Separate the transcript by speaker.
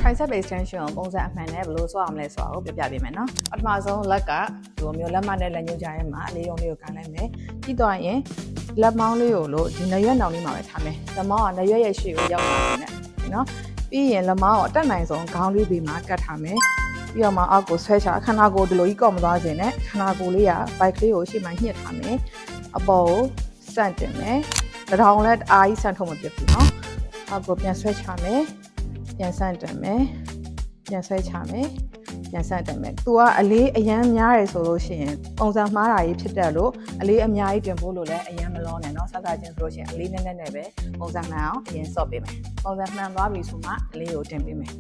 Speaker 1: tricep extension ကိုပုံစံအမှန်နဲ့ဘယ်လိုဆွဲအောင်လဲဆိုတာကိုပြပြပေးမယ်နော်ပထမဆုံးလက်ကဒီလိုမျိုးလက်မနဲ့လက်ညှိုးကြားထဲမှာအလေးရုံလေးကိုကန်လိုက်မယ်ပြီးတော့ရင်လက်မောင်းလေးကိုလို့ဒီနရွက်နောင်လေးမှာပဲထားမယ်လက်မောင်းကနရွက်ရဲ့ရှေ့ကိုရောက်လာတယ်နော်ပြီးရင်လက်မောင်းကိုအတက်နိုင်ဆုံးခေါင်းလေးဘေးမှာကတ်ထားမယ်ပြီးတော့မှအောက်ကိုဆွဲချခန္ဓာကိုယ်ဒီလိုကြီးကောက်မသွားစေနဲ့ခန္ဓာကိုယ်လေးကဘိုက်ကလေးကိုရှေ့မှာညှစ်ထားမယ်အပေါ်ကိုစန့်တင်မယ်လက်ထောင်လည်းအားကြီးဆန့်ထုတ်မပြတ်ဘူးနော်အောက်ကိုပြန်ဆွဲချမယ်ပြန်ဆန့်တင်မယ်ပြန်ဆွဲချမယ်ပြန်ဆန့်တင်မယ်သူကအလေးအရန်များတယ်ဆိုလို့ရှိရင်ပုံစံမှားတာကြီးဖြစ်တတ်လို့အလေးအများကြီးတင်ဖို့လို့လည်းအရန်မလောနဲ့เนาะစသချင်းဆိုလို့ရှိရင်အလေးနည်းနည်းနဲ့ပဲပုံစံမှန်အောင်အရင်စော့ပေးမယ်ပုံစံမှန်သွားပြီဆိုမှအလေးကိုတင်ပေးမယ်